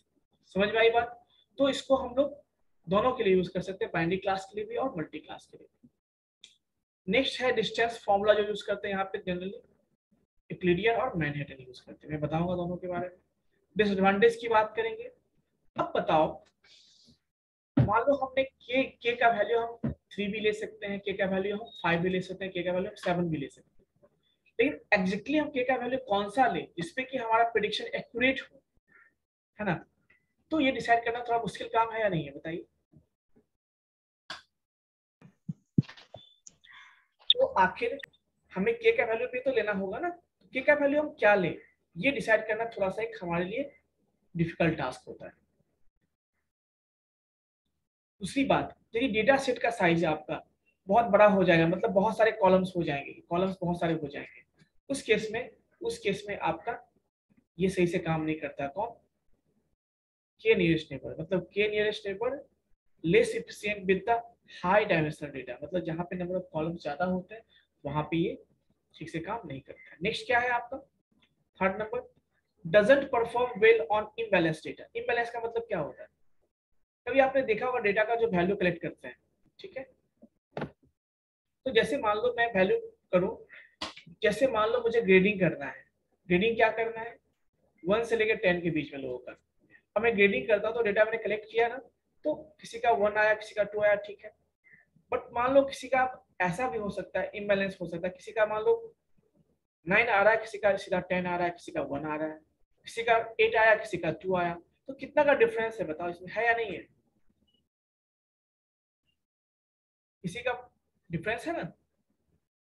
समझ में आई बात? तो इसको हम लोग दोनों के लिए यूज कर सकते हैं, बाइनरी क्लास के लिए भी और मल्टी क्लास के लिए भी। नेक्स्ट है डिस्टेंस फॉर्मूला, जो यूज करते हैं यहाँ पे जनरली यूक्लिडियन और मैनहट्टन यूज करते हैं, मैं बताऊंगा दोनों के बारे में। डिसएडवांटेज की बात करेंगे। अब बताओ, मान लो हमने के का वैल्यू हम 3 भी ले सकते हैं, के का वैल्यू हम 5 भी ले सकते हैं, के का वैल्यू हम 7 भी ले सकते हैं, लेकिन एग्जैक्टली हम के का वैल्यू कौन सा ले जिसपे कि हमारा प्रेडिक्शन एक्यूरेट हो, है ना। तो ये डिसाइड करना थोड़ा मुश्किल काम है या नहीं है, बताइए। तो आखिर हमें के का वैल्यू पे तो लेना होगा ना, तो के का वैल्यू हम क्या ले, ये डिसाइड करना थोड़ा सा एक हमारे लिए डिफिकल्ट टास्क होता है। दूसरी बात, यदि डेटा सेट का साइज आपका बहुत बड़ा हो जाएगा, मतलब बहुत सारे कॉलम्स हो जाएंगे, कॉलम्स बहुत सारे हो जाएंगे, उस केस में आपका ये सही से काम नहीं करता। कौन, के नियरेस्ट नेबर, मतलब के nearest neighbour less efficient with the high dimensional data, मतलब जहां पे नंबर ऑफ कॉलम ज्यादा होते हैं वहां पे ये ठीक से काम नहीं करता है। नेक्स्ट क्या है आपका, third number, doesn't perform well on imbalance data. Imbalance का मतलब क्या होता है, कभी आपने देखा होगा डेटा का जो वैल्यू कलेक्ट करते हैं, ठीक है, तो जैसे मान लो मैं वैल्यू करूं, जैसे मान लो मुझे ग्रेडिंग करना है, ग्रेडिंग क्या करना है, 1 से लेकर 10 के बीच में लोगों का। अब मैं ग्रेडिंग करता हूं तो डेटा मैंने कलेक्ट किया ना, तो किसी का 1 आया, किसी का 2 आया, ठीक है। बट मान लो किसी का ऐसा भी हो सकता है, इम्बैलेंस हो सकता है, किसी का मान लो 9 आ रहा है, किसी का सीधा 10 आ रहा है, किसी का 1 आ रहा है, किसी का 8 आया, किसी का 2 आया, तो कितना का डिफरेंस है बताओ, इसमें है या नहीं है, किसी का डिफरेंस है ना।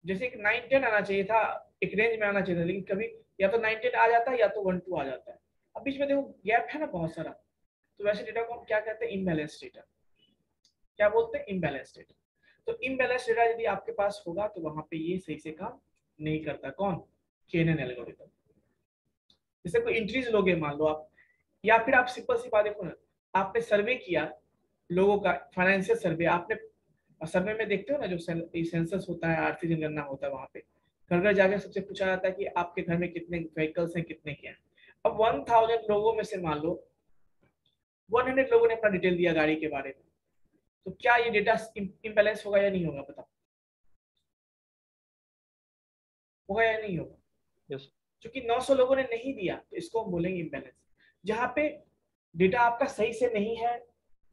जैसे एक 9 10 आना चाहिए था, एक रेंज में आना चाहिए था, लेकिन कभी या तो 9 10 आ जाता है या तो 1 2 आ जाता है। अब बीच में देखो गैप है ना बहुत सारा, तो वैसे डेटा को हम क्या कहते हैं, इम्बैलेंस डेटा। क्या बोलते हैं, इम्बैलेंस डेटा। तो इम्बैलेंस डेटा यदि आपके पास होगा तो वहां पे ये सही से काम नहीं करता। कौन, केएनएन एल्गोरिथम। जैसे कोई इंट्रीज लोगे मान लो आप, या फिर आप सिंपल सी बात देखो ना, आपने सर्वे किया लोगों का, फाइनेंशियल सर्वे, आपने सर्वे में देखते हो ना जो सेंसस होता है, आर्थिक जनगणना होता है, वहां पे घर घर जाके सबसे पूछा जाता है कि आपके घर में कितने व्हीकल्स हैं, कितने क्या हैं। अब 1000 लोगों में से मान लो 100 लोगों ने अपना डिटेल दिया गाड़ी के बारे में, तो क्या ये डेटा इम्बैलेंस होगा या नहीं होगा? बताओ, होगा या नहीं होगा? Yes. क्योंकि 900 लोगों ने नहीं दिया तो इसको हम बोलेंगे इम्बैलेंस। जहाँ पे डेटा आपका सही से नहीं है,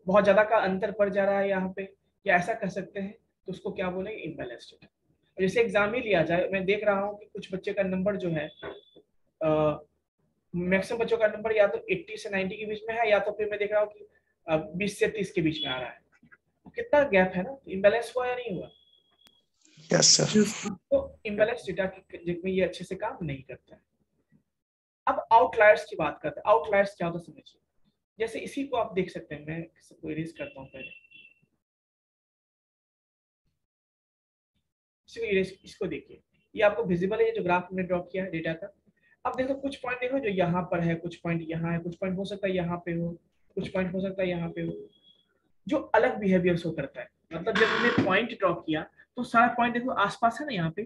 बहुत ज्यादा का अंतर पड़ जा रहा है यहाँ पे, या ऐसा कर सकते हैं, तो उसको क्या बोलेंगे? Imbalance data. जैसे एग्जाम ही लिया जाए, मैं देख रहा हूँ कि कुछ बच्चे का नंबर जो है मैक्सिमम बच्चों का नंबर या तो 80 से 90 के बीच में है, या तो फिर मैं देख रहा हूँ कि 20 से 30 के बीच में आ रहा है। तो कितना गैप है ना, इम्बैलेंस हुआ या नहीं हुआ? Yes sir. Yes, sir. तो इम्बैलेंस डेटा में ये अच्छे से काम नहीं करता है। अब आउटलायर्स की बात करते हैं। आउटलायर्स क्या होता है समझिए। जैसे इसी को आप देख सकते हैं, मैं इसको इरेज करता हूँ पहले, इसको देखिए, ये आपको विजिबल है, ये जो ग्राफ हमने ड्रॉ किया है डेटा का। अब देखो कुछ पॉइंट देखो जो यहाँ पर है, कुछ पॉइंट यहाँ है, कुछ पॉइंट हो सकता है यहाँ पे हो, कुछ पॉइंट हो सकता है यहाँ पे हो, जो अलग बिहेवियर शो करता है। मतलब जब हमने पॉइंट ड्रॉ किया तो सारा पॉइंट देखो आसपास है ना यहाँ पे,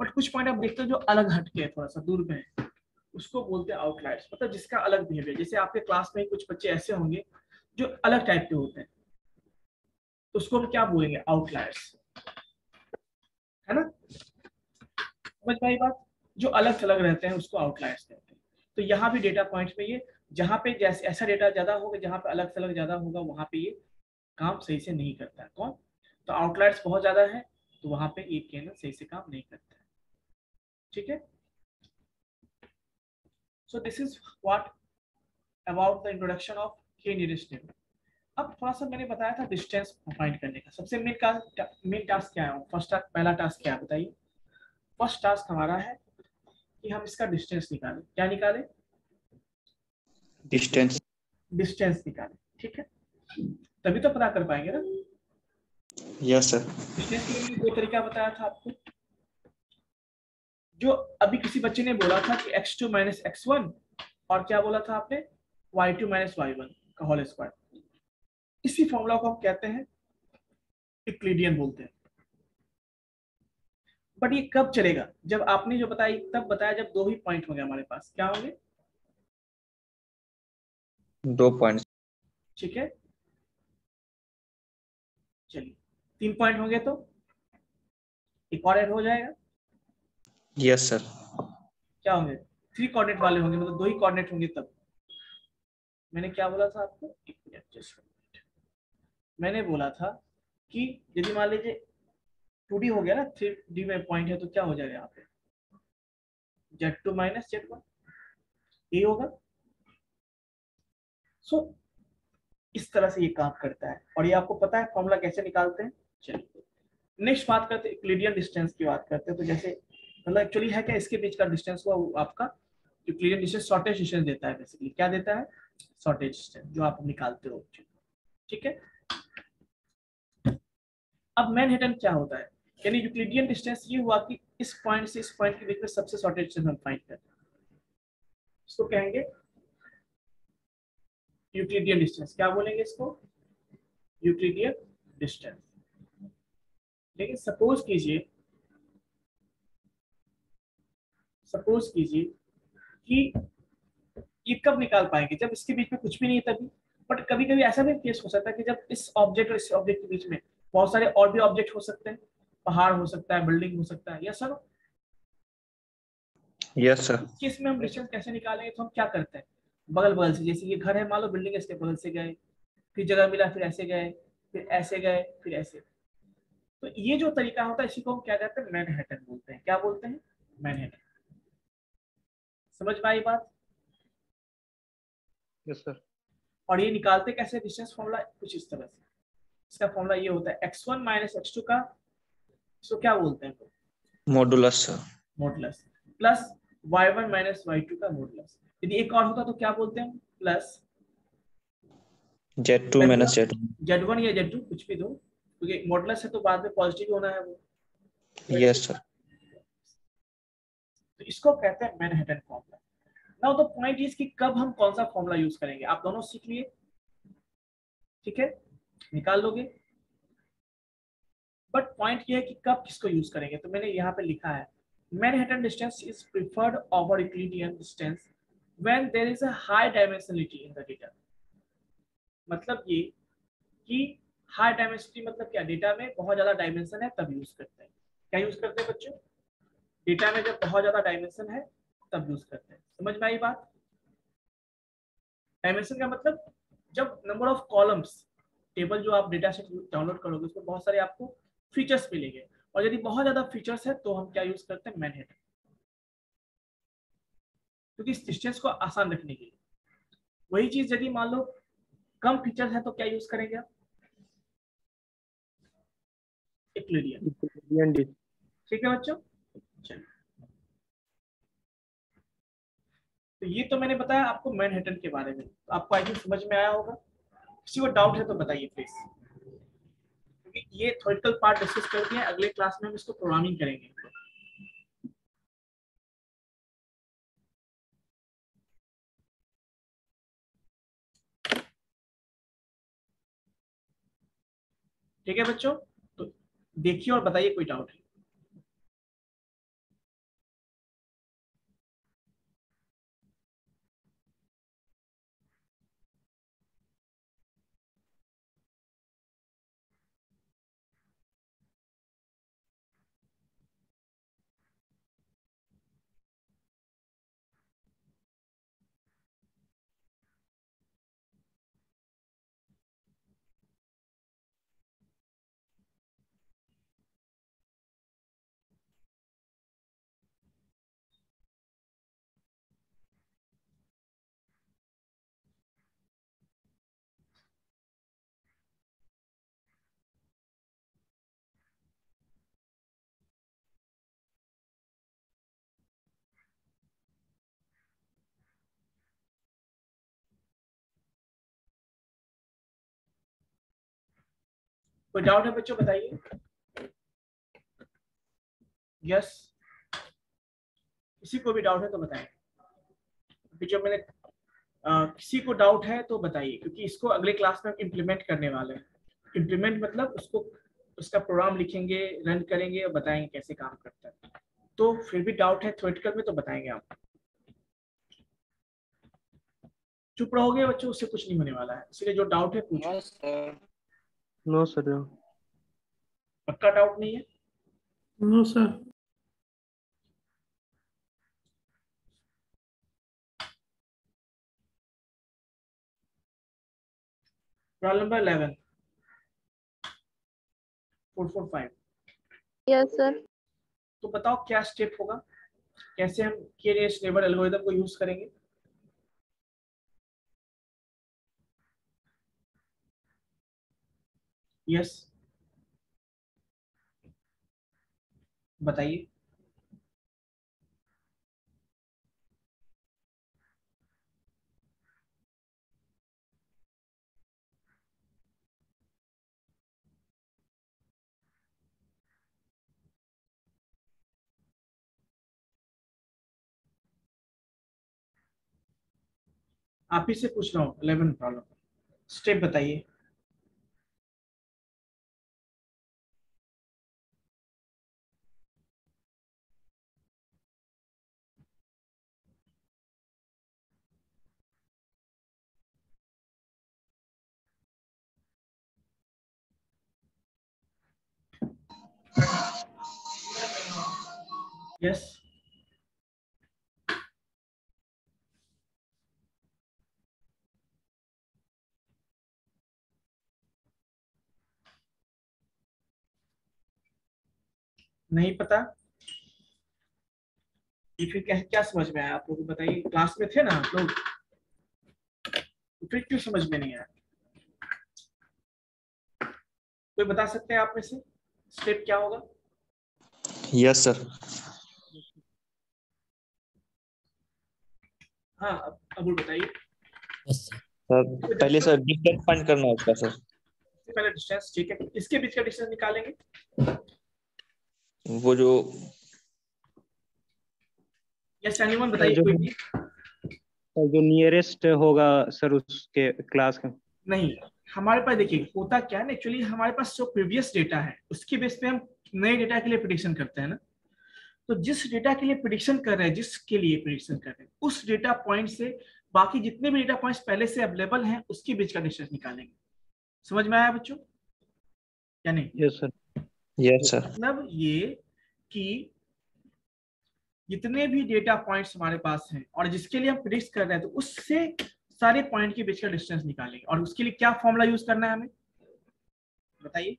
बट कुछ पॉइंट आप देखते हो जो अलग हटके है, थोड़ा सा दूर में है, उसको बोलते हैं आउटलायर्स। मतलब जिसका अलग बिहेवियर। जैसे आपके क्लास में कुछ बच्चे ऐसे होंगे जो अलग टाइप के होते हैं, तो उसको हम क्या बोलेंगे? आउटलायर्स, है ना? समझ में आई बात? जो अलग थलग रहते हैं उसको आउटलायर्स कहते हैं। तो यहाँ भी डेटा पॉइंट में ये, जहाँ पे जैसे ऐसा डेटा ज्यादा होगा, जहाँ पे अलग थलग ज्यादा होगा, वहां पे ये काम सही से नहीं करता है। कौन? तो आउटलायर्स बहुत ज्यादा है तो वहां पे ये केनन सही से काम नहीं करता है। ठीक है? So this is what about the introduction of के नियरेस्ट नेबर। अब थोड़ा सा मैंने बताया था डिस्टेंस फाइंड करने का। सबसे मेन टास्क क्या है? फर्स्ट टास्क, पहला टास्क क्या है बताइए? फर्स्ट टास्क हमारा है कि हम इसका डिस्टेंस निकालें। क्या निकालें? डिस्टेंस। डिस्टेंस निकालें। ठीक है, तभी तो पता कर पाएंगे ना। Yes sir. डिस्टेंस के लिए मैंने दो तरीका बताया था आपको। जो अभी किसी बच्चे ने बोला था कि x2 माइनस x1, और क्या बोला था आपने? y2 माइनस y1 का होल स्क्वायर। इसी फॉर्मूला को हम कहते हैं यूक्लिडियन बोलते हैं। बट ये कब चलेगा? जब आपने जो बताया तब बताया जब दो ही पॉइंट होंगे हमारे पास। क्या होंगे? 2 पॉइंट। ठीक है, चलिए 3 पॉइंट होंगे तो एक और ऐड हो जाएगा। Yes sir. क्या होंगे? 3 कोऑर्डिनेट वाले होंगे, मतलब 2 ही कोऑर्डिनेट होंगे तब। मैंने क्या बोला था आपको? एक मिनट, जस्ट मैंने बोला था कि यदि मान लीजिए 2D हो गया ना, 3D में पॉइंट है, तो क्या हो जाएगा यहाँ पे? Z2 माइनस Z1 ये होगा। सो इस तरह से ये काम करता है, और ये आपको पता है फॉर्मूला कैसे निकालते हैं। चलिए नेक्स्ट बात करते हैं, यूक्लिडियन डिस्टेंस की बात करते हैं। तो जैसे मतलब एक्चुअली है क्या, इसके बीच का डिस्टेंस हुआ वो आपका यूक्लिडियन डिस्टेंस शॉर्टेज डिस्टेंस देता है। बेसिकली क्या देता है? शॉर्टेज डिस्टेंस, जो आप निकालते हो। ठीक है, अब मैनहट्टन क्या होता है? यानी यूक्लिडियन डिस्टेंस ये हुआ कि इस पॉइंट से इस पॉइंट के बीच में सबसे शॉर्टेज डिस्टेंस हम फाइंड करते हैं, इसको कहेंगे यूक्लिडियन डिस्टेंस। क्या बोलेंगे इसको? Euclidean distance. लेकिन सपोज कीजिए कि ये कब निकाल पाएंगे? जब इसके बीच में कुछ भी नहीं है तभी। बट कभी कभी ऐसा भी केस हो सकता है कि जब इस ऑब्जेक्ट और इस ऑब्जेक्ट के बीच में बहुत सारे और भी ऑब्जेक्ट हो सकते हैं, पहाड़ हो सकता है, बिल्डिंग हो सकता है। Yes sir? Yes sir. इस केस में हम डिस्टेंस कैसे निकालेंगे? तो हम क्या करते हैं, बगल बगल से, जैसे ये घर है, मान लो बिल्डिंग है, इसके बगल से गए, फिर जगह मिला, फिर ऐसे गए, फिर ऐसे गए, फिर ऐसे। तो ये जो तरीका होता है इसी को हम क्या कहते हैं? मैनहट्टन बोलते हैं। क्या बोलते हैं? मैनहट्टन। समझ में आई बात? Yes sir. और ये निकालते कैसे डिस्टेंस? फॉर्मूला कुछ इस तरह से। इसका फॉर्मूला ये होता है x1 माइनस x2 का, इसको क्या बोलते हैं? Modulus sir. Modulus, plus y1 minus y2 का मॉडुलस। यदि एक और होता तो क्या बोलते हैं? Plus Z2 minus Z1। Z1 या Z2 कुछ भी दो, क्योंकि मॉडुलस है तो बाद में पॉजिटिव होना है वो। Yes sir. तो इसको कहते हैं Manhattan formula. Now the point is कि कब हम कौन सा फॉर्मूला यूज करेंगे। आप दोनों सीख लिए, ठीक है, निकाल लोगे। बट पॉइंट ये है कि कब किसको यूज करेंगे। तो मैंने यहाँ पे लिखा है Manhattan distance is preferred over Euclidean distance when there is a high dimensionality in the data, मतलब ये कि हाई डायमेंसिटी मतलब क्या, डेटा में बहुत ज्यादा डायमेंशन है तब यूज करते हैं। क्या यूज करते हैं बच्चों? डेटा में जब बहुत ज्यादा डायमेंशन है तब यूज करते हैं। समझ में आई बात? डायमेंशन का मतलब जब नंबर ऑफ कॉलम्स, टेबल जो आप डेटा सेट डाउनलोड करोगे उसमें बहुत सारे आपको फीचर्स मिलेंगे, और यदि बहुत ज्यादा फीचर्स है तो हम क्या यूज करते हैं? मैनहट्टन, क्योंकि इस डिस्टेंस को आसान रखने के लिए। वही चीज यदि मान लो कम फीचर्स है तो क्या यूज करेंगे आप? यूक्लिडियन। ठीक है बच्चों, चलिए। तो ये तो मैंने बताया आपको मैनहट्टन के बारे में, तो आपको आई थिंक समझ में आया होगा। किसी को डाउट है तो बताइए प्लीज, क्योंकि ये थ्योरेटिकल पार्ट डिस्कस कर दिए, अगले क्लास में हम इसको प्रोग्रामिंग करेंगे। ठीक है बच्चों, तो देखिए और बताइए कोई डाउट है। कोई डाउट है बच्चों, बताइए। यस, किसी को भी डाउट है तो बताएं। अभी जो मैंने किसी को डाउट है तो बताइए, क्योंकि इसको अगले क्लास में हम इम्प्लीमेंट करने वाले हैं। इम्प्लीमेंट मतलब उसको, उसका प्रोग्राम लिखेंगे, रन करेंगे और बताएंगे कैसे काम करता है। तो फिर भी डाउट है थ्योरेटिकल में तो बताएंगे आप। चुप रहोगे बच्चों, उससे कुछ नहीं होने वाला है, इसलिए जो डाउट है पूछो। No sir. पक्का डाउट नहीं है? No sir. Roll number 11 445। Yes sir. तो बताओ क्या स्टेप होगा, कैसे हम के नियरेस्ट नेबर एल्गोरिथम को यूज करेंगे? यस, बताइए। आप ही से पूछ रहा हूँ, 11 प्रॉब्लम, स्टेप बताइए। यस, नहीं पता? ये फिर क्या क्या समझ में आया आप लोग बताइए, क्लास में थे ना आप लोग, तो फिर क्यों समझ में नहीं आया? कोई बता सकते हैं आप में से स्टेप क्या होगा? Yes sir. हाँ, अबुल बताइए। Yes sir. सर पहले सर डिस्टेंस फाइंड करना है उसका सर। सबसे पहले डिस्टेंस, ठीक है, इसके बीच का डिस्टेंस निकालेंगे। वो जो यस, एनीवन बताइए कोई भी। जो नियरेस्ट होगा सर उसके क्लास का। नहीं, हमारे पास देखिए होता क्या है, एक्चुअली हमारे पास जो प्रीवियस डेटा है उसके बेस पे हम नए डेटा के लिए प्रिडिक्शन करते हैं ना। तो जिस डेटा के लिए प्रिडिक्शन कर रहे हैं, जिसके लिए प्रिडिक्शन कर रहे हैं, उस डेटा पॉइंट से बाकी जितने भी डेटा पॉइंट्स पहले से अवेलेबल हैं उसके बीच का डिस्टेंस निकालेंगे। समझ में आया बच्चों या नहीं? Yes sir. Yes, sir. मतलब ये कि जितने भी डेटा पॉइंट्स हमारे पास हैं और जिसके लिए हम प्रिडिक्ट कर रहे हैं, तो उससे सारे पॉइंट के बीच का डिस्टेंस निकालेंगे। और उसके लिए क्या फॉर्मूला यूज करना है हमें, बताइए?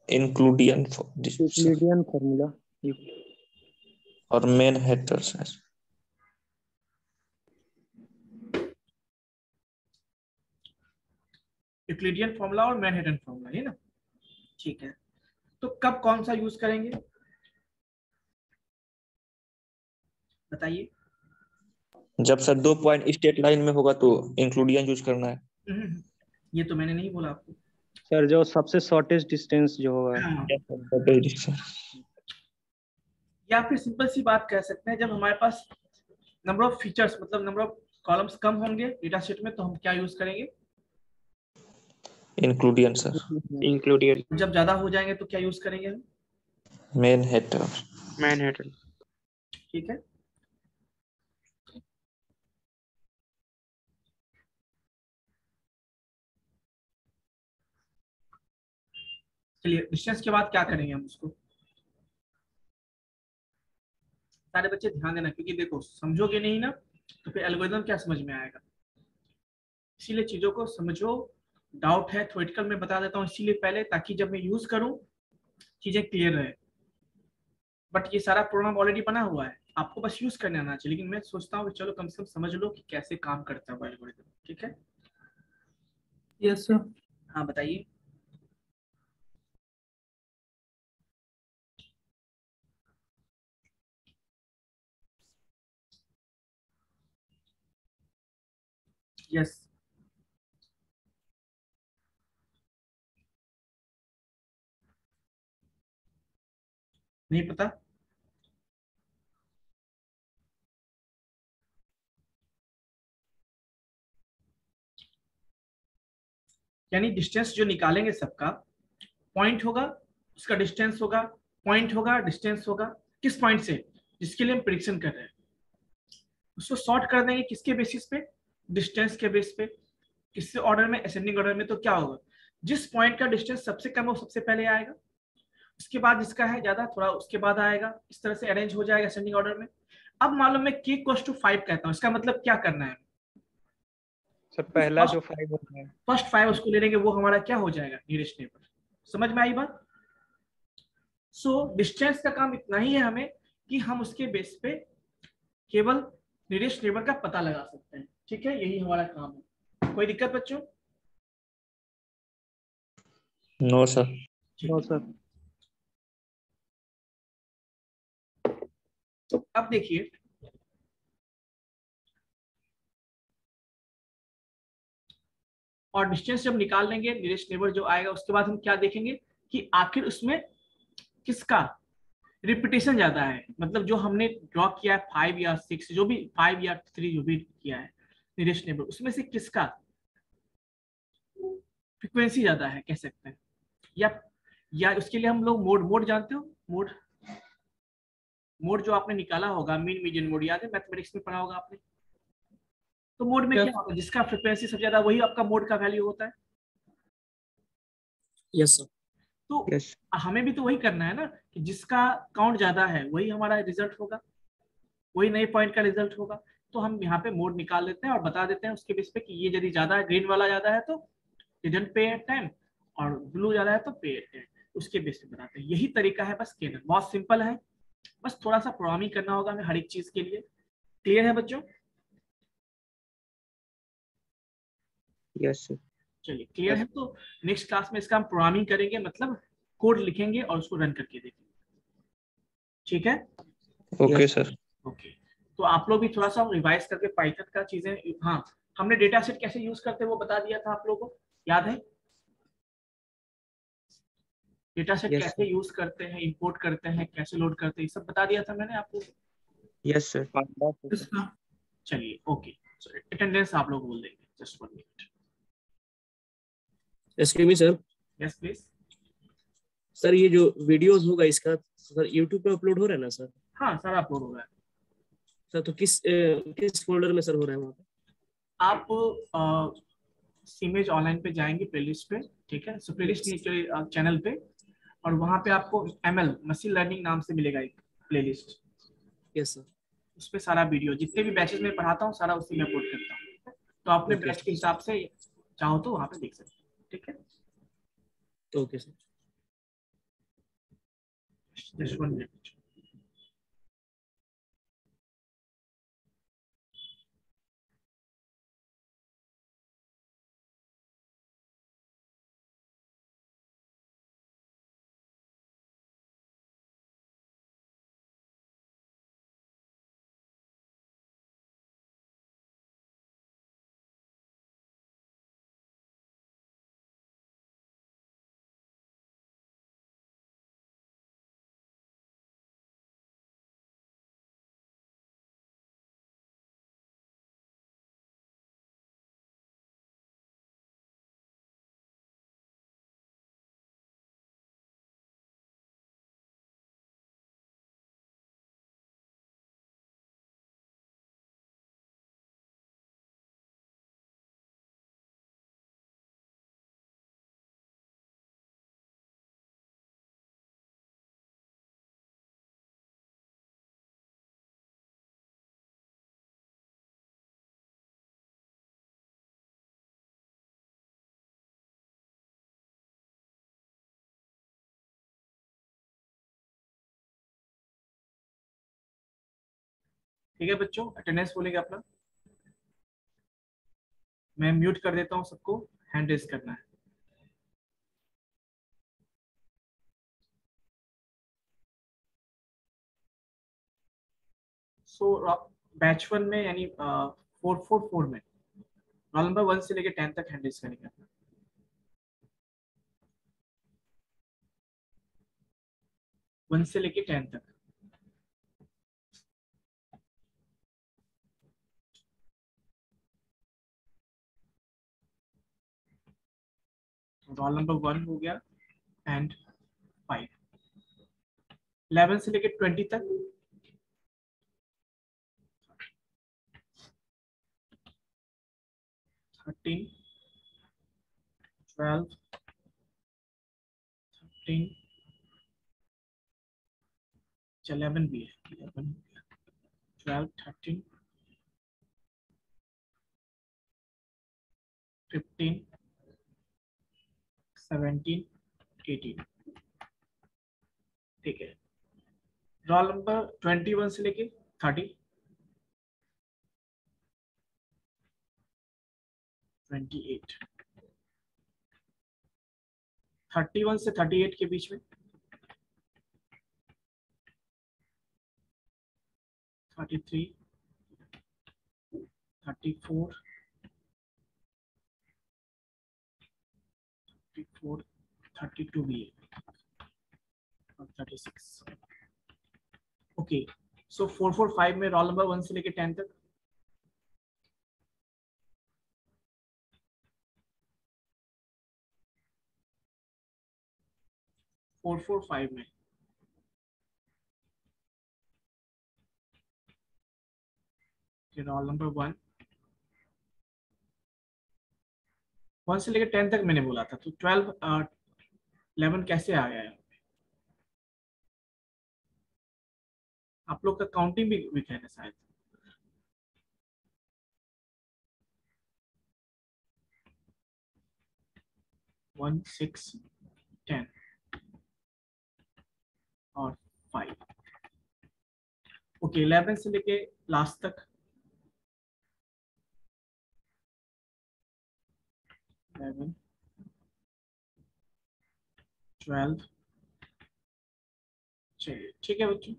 Inclusion यूक्लिडियन फॉर्मूला और मैनहट्टन सर। यूक्लिडियन फॉर्मूला और मैनहट्टन फॉर्मूला, है ना? ठीक है, तो कब कौन सा यूज करेंगे बताइए? जब सर 2 पॉइंट स्ट्रेट लाइन में होगा तो इंक्लूडियन यूज करना है। ये तो मैंने नहीं बोला आपको सर, जो सबसे शॉर्टेस्ट डिस्टेंस जो होगा। हाँ। Sir. या फिर सिंपल सी बात कह सकते हैं, जब हमारे पास नंबर ऑफ फीचर्स मतलब नंबर ऑफ कॉलम्स कम होंगे डेटा सेट में, तो हम क्या यूज करेंगे? Inclusion sir. इंक्लूडियन जब ज्यादा हो जाएंगे तो क्या यूज करेंगे हम? मैनहट्टन। मैनहट्टन। ठीक है, चलिए डिस्टेंस के बाद क्या करेंगे हम उसको? सारे बच्चे ध्यान देना, क्योंकि देखो समझोगे नहीं ना तो फिर एल्गोरिथम क्या समझ में आएगा। इसीलिए चीजों को समझो। डाउट है थ्योरेटिकल में बता देता हूँ इसीलिए पहले, ताकि जब मैं यूज करूँ चीजें क्लियर रहे। बट ये सारा प्रोग्राम ऑलरेडी बना हुआ है, आपको बस यूज करने आना चाहिए। लेकिन मैं सोचता हूँ कि चलो कम से कम समझ लो कि कैसे काम करता है एल्गोरिथम। ठीक है? Yes sir. हाँ बताइए। यस, नहीं पता? यानी डिस्टेंस जो निकालेंगे सबका पॉइंट होगा, उसका डिस्टेंस होगा, पॉइंट होगा, डिस्टेंस होगा। किस पॉइंट से? जिसके लिए हम प्रिडिक्शन कर रहे हैं। उसको सॉर्ट कर देंगे किसके बेसिस पे? डिस्टेंस के बेस पे। किससे ऑर्डर में? असेंडिंग ऑर्डर में। तो क्या होगा, जिस पॉइंट का डिस्टेंस सबसे कम है वो सबसे पहले आएगा, उसके बाद जिसका है ज्यादा थोड़ा उसके बाद आएगा। इस तरह से अरेंज हो जाएगा असेंडिंग ऑर्डर में। अब मान लो मैं k = 5 कहता हूँ, इसका मतलब क्या करना है? सर, पहला जो 5 होता है, फर्स्ट 5 उसको ले लेंगे, वो हमारा क्या हो जाएगा? Nearest neighbour. समझ में आई बात? सो डिस्टेंस का काम इतना ही है हमें कि हम उसके बेस पे केवल नियरेस्ट नेबर का पता लगा सकते हैं। ठीक है, यही हमारा काम है। कोई दिक्कत बच्चों? No sir. No sir. अब देखिए, और डिस्टेंस जब निकाल लेंगे नियरेस्ट नेबर जो आएगा, उसके बाद हम क्या देखेंगे कि आखिर उसमें किसका रिपीटेशन ज्यादा है। मतलब जो हमने ड्रॉ किया है 5 या 6, जो भी 5 या 3 जो भी किया है नियरेस्ट नेबर, उसमें से किसका फ्रीक्वेंसी ज्यादा है कह सकते हैं। या उसके लिए हम लोग मोड जानते हो? मोड जो आपने निकाला होगा, मीन मीडियन मोड, याद है मैथमेटिक्स में पढ़ा होगा आपने? तो मोड में क्या होता है? जिसका फ्रीक्वेंसी सबसे ज्यादा वही आपका मोड का वैल्यू होता है। Yes sir. तो यस। हमें भी तो वही करना है ना, कि जिसका काउंट ज्यादा है वही हमारा रिजल्ट होगा, वही नए पॉइंट का रिजल्ट होगा। तो हम यहाँ पे मोड निकाल देते हैं और बता देते हैं उसके बेस पे कि ये यदि ज्यादा है, ग्रीन वाला ज्यादा है तो डिडंट पे 10, और ब्लू ज्यादा है तो पे 10। उसके बेस पे बताते हैं। यही तरीका है बस केनन, बहुत सिंपल है। बस थोड़ा सा प्रोग्रामिंग करना होगा हमें हर एक चीज के लिए। क्लियर है बच्चों? Yes sir. चलिए क्लियर है, तो नेक्स्ट क्लास में इसका हम प्रोग्रामिंग करेंगे, मतलब कोड लिखेंगे और उसको रन करके देखेंगे। ठीक है? Okay sir. ओके, तो आप लोग भी थोड़ा सा रिवाइज करके पाइथन का चीजें, हाँ हमने डेटा सेट कैसे यूज करते हैं वो बता दिया था आप लोगों को, याद है? डेटा सेट कैसे यूज करते हैं, इंपोर्ट करते हैं, कैसे लोड करते हैं, ये सब बता दिया था मैंने आप लोगों को। Yes sir. चलिए ओके, अटेंडेंस आप लोग बोल देंगे, just 1 minute. Excuse me sir. Yes please. Sir ये जो वीडियोस होगा इसका सर यूट्यूब पे अपलोड हो रहा है ना सर? हाँ सारा अपलोड हो रहा है। सर तो किस फोल्डर में सर हो रहा है वहाँ पे? आप सीमेज ऑनलाइन पे जाएंगे प्लेलिस्ट पे, ठीक है, सो प्लेलिस्ट नीचे चैनल पे, और वहाँ पे आपको ML मशीन लर्निंग नाम से मिलेगा एक प्लेलिस्ट। Yes sir. उस पे सारा वीडियो जितने भी बैचेस में पढ़ाता हूँ सारा उसी में अपलोड करता हूँ, तो अपने ओके बैच के हिसाब से चाहो तो वहाँ पे देख सकते हो, ठीक है। Okay sir. Just 1 minute. ठीक है बच्चों, अटेंडेंस बोलेगा अपना। मैं म्यूट कर देता हूँ सबको, हैंड रेज करना है। सो बैच 1 में यानी 444 में रोल नंबर 1 से लेकर 10 तक हैंड रेज करेंगे अपना। 1 से लेकर 10 तक। रोल नंबर 1 हो गया एंड 5। 11 से लेकर 20 तक। 13, 12, 13, 11 भी है, 11, 12, 13, 15, 17, 18। ठीक है। रोल नंबर 21 से लेके 30, 28, 31 से 38 के बीच में, 33, 34, 34, 32 भी है और 36। ओके, सो 445 में रोल नंबर 1 से लेके 10 तक। फोर फोर फाइव में रोल नंबर 1 से लेकर 10 तक मैंने बोला था, तो 12 11 कैसे आ गया है? आप लोग का काउंटिंग भी वीक है शायद। वन, 6, 10 और 5। ओके, 11 से लेके लास्ट तक। 11, 12। चलिए ठीक है बच्चों।